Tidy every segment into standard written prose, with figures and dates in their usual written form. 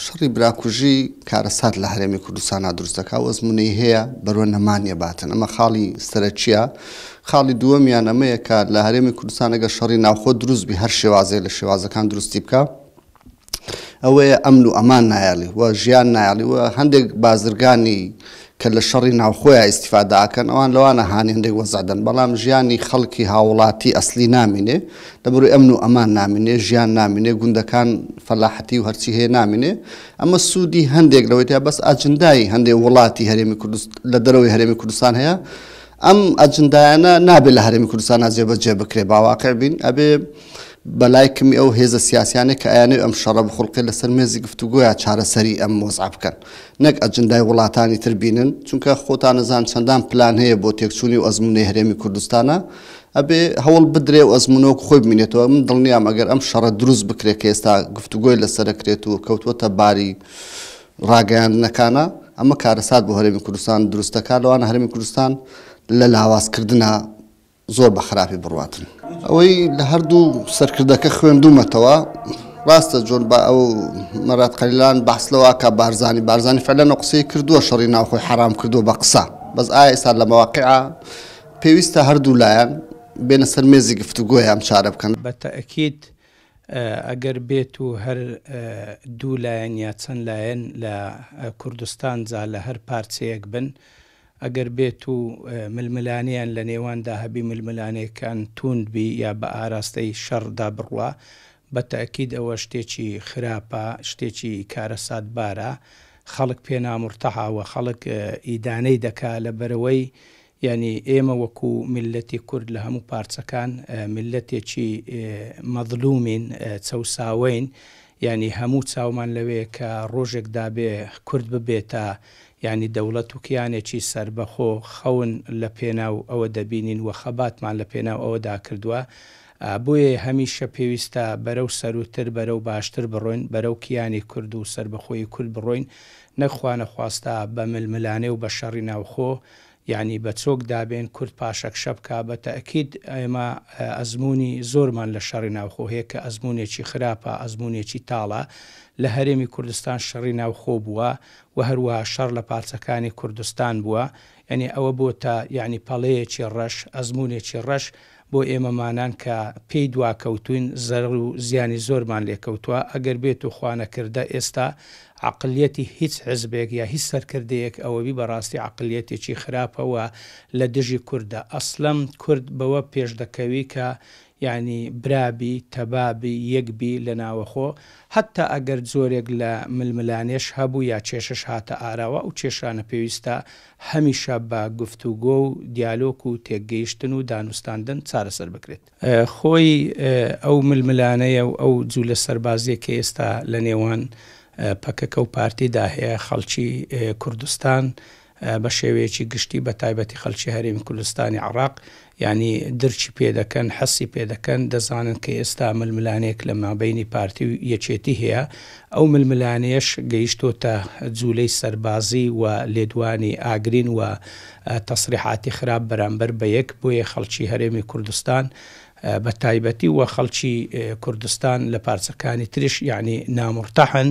شەڕی براکوژی کارەسات لە هەرێمی کوردستانە دروست دەکا و ئەزموونەی هەیە بەرەوە نەمانیە باتن. ئەمە خاڵی سەرەکیە. خاڵی دووەمیان ئەمەیە کە لە هەرێمی کوردستان ئەگەر شەڕی ناوخۆ دروست بی هەر شێوازەیە لە شێوازەکان دروستی بکە، ئەوەیە ئەمن و ئەمان نایاڵی و ژیان نایاڵی و هەندێک بازرگانی کە لە شەڕی ناوخۆیە ئیستیفادەکەن ئەوان لەوانە هاانی هەندێک وەزعدەن، بەڵام ژیانی خەڵکی هاوڵاتی ئەسلی نامینێ، لەبەرەوەی ئەمن و ئەمان نامینێ، ژیان نامینێ، گوندەکان فەلاحەتی و هەرچی هەیە نامینێ. ئەمە سوودی هەندێک لەوەی بەس ئاجندای هەندێک وڵاتی هەرێمی لە دەرەوەی هەرێمی کوردستان هەیە. ئەم ئەجندایانە نابێت لە هەرێمی کوردستان جێبەجێ بکرێ، باواقع بین. ئەبێ بەلای کمی ئەو هێزە سیاسیانێک کە ئەیانەوێت ئەم شەڕە بخڵقێ لەسەر مێزی گفتوگۆیە چارەسەری ئەم مۆزعە بکەن، نەک ئەجندای وڵاتانی تر بینن، چونکە خۆتان نەزان چەندان پلان هەیە بۆ تێکچوونی و ئەزموونەی هەرێمی کوردستانە. ئەبێ هەوڵ بدرێ و ئەزموونەوەک خۆی ببینێتەوە. من دڵنیام ئەگەر ئەم شەڕە دروست بکرێت کە ئێستا گفتوگۆی لەسەرەکرێت و کەوتوەتە باری ڕاگەیاندنەکانە، ئەمە کارەسات بۆ هەرێمی کوردستان دروست دەکات. لەوانە هەرێمی کوردستان لە لاوازکردنە زۆر بە خراپی بڕواتن. ئەوەی لە هەردوو سەرکردەکە خوێندومەتەوە، ڕاستە جۆن بە ئەو مەرات قەلیلان بەحس لەوە کە بارزانی فعلەن قسەی کردووە شەڕی ناوخۆی حرام کردووە بە قسە، بەس ئایا ئێستا لە مەواقعە پێویستە هەردوو لایەن بێنە سەر مێزی گفتوگۆی ئەم چارە بکەن. بەتەئەکید ئەگەر بێت و هەر دوو لایەن یا چەند لایەن لە کوردستان جا لە هەر پارچەیەک بن، ئەگەر بێت و ململانیان لە نێواندا هەبی ململانەکان توندبی یا بە ئاراستەی شەڕدا بڕوە، بەتەئەکید ئەوە شتێکی خراپە، شتێکی کارەسات بارە، خەڵک پێ نامورتەحاوە، خەڵک ئیدانەی دەکا لە بەرەوەی یعنی ئێمە وەکو میلەتی کورد لە هەموو پارچەکان میلەتێکی مەظلومین، چەوساوین، یعنی هەموو چاومان لەوەیە کە ڕۆژێک دابێ کورد ببێتە یعنی دەوڵەت و کیانێکی سربەخۆ خەون لە پێناو ئەوە دەبینین و خەباتمان لە پێناو ئەوەدا کردووە. بۆیە هەمیشە پێویستە بەرەو سەروتر بەرەو باشتر بڕۆین، بەرەو کیانی کورد و سربەخۆی کورد بڕۆین، نەخوا نەخواستە بە ململانێ و بە شەڕی ناوخۆ یعنی بە چۆک دابێن کورد پاشەک شەبکە. بەتەئەکید ئێمە ئەزموونی زۆرمان لە شەڕی ناوخۆ هەیە کە ئەزموونێکی خراپە، ئەزموونێکی تاڵە. لە هەرێمی کوردستان شەڕی ناوخۆ بووە و هەروەها شەڕ لە پارچەکانی کوردستان بووە، یعنی ئەوە بۆتە یعنی پەڵەیەکی ڕەش، ئەزموونێکی ڕەش بۆ ئێمەمانان کە پێی دواکەوتوین، زەڕ و زیانی زۆرمان لێکەوتووە. ئەگەر بێت و خوانەکردە ئێستا عقلیەتی هیچ حزبێک یا هیچ سەرکردەیەک ئەوەبی بەڕاستی عقلیەتێکی خراپەوە لە دژی کووردە. ئەسڵەم کورد بەوە پێش دەکەوی کە یعنی برابی تەبابی یەکبی لە ناوەخۆ، هەتا ئەگەر زۆرێک لە ململانێش هەبوو یا کێشش هاتە ئاراوە، و کێشانە پێویستە هەمیشە بە گفتوگۆ و دیالۆگ و تێکگەیشتن و دانوستاندن چارەسەر بکرێت. خۆی ئەو ململانەیە و ئەو جوو لە سەربازیە کە ئێستا لە نێوان پەکەکە و پارتیدا هەیە خەڵکی کوردستان بە شێوەیەکی گشتی بە تایبەتی خەڵکی هەرێمی کوردستانی عێراق یعنی درچی پێ دەکەن، حەسی پێ دەکەن، دەزانن کە ئێستا ململانێک لە مابەینی پارتی و یەکێتی هەیە. ئەو ململانەیەش گەیشتۆتە جوولەی سەربازی و لێدوانی ئاگرین و تەسریحاتی خراپ بەرامبەر بە یەک. بۆیە خەڵکی هەرێمی کوردستان بە تایبەتی و خەڵکی کوردستان لە پارچەکانی تریش یعنی نامورتەحن،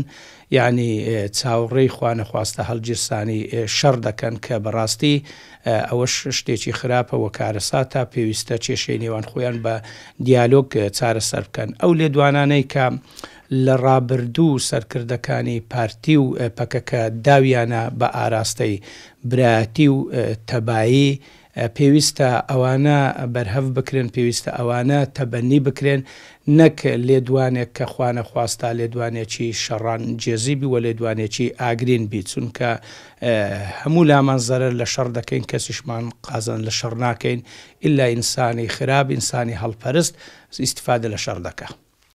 یعنی چاوەڕێی خوانەخواستە هەڵگیرسانی شەڕ دەکەن کە بەڕاستی ئەوەش شتێکی خراپە و کارەساتە. پێویستە کێشەی نێوان خۆیان بە دیالۆگ چارەسەر بکەن. ئەو لێدوانانەی کە لە ڕابردوو سەرکردەکانی پارتی و پەکەکە داویانە بە ئاراستەی برایەتی و تەبایی، پێویستە ئەوانە بەرهەف بکرێن، پێویستە ئەوانە تەبەنی بکرێن، نەک لێدوانێک کە خوانەخواستە لێدوانێکی شەڕان جێزیبی و لێدوانێکی ئاگرین بی، چونکە هەموو لامان زەرەر لە شەڕ دەکەین، کەسیشمان قازان لە شەڕ ناکەین، ئیلا ئینسانی خراپ، ئینسانی هەڵپەرست ئیستیفادە لە شەڕ دەکە.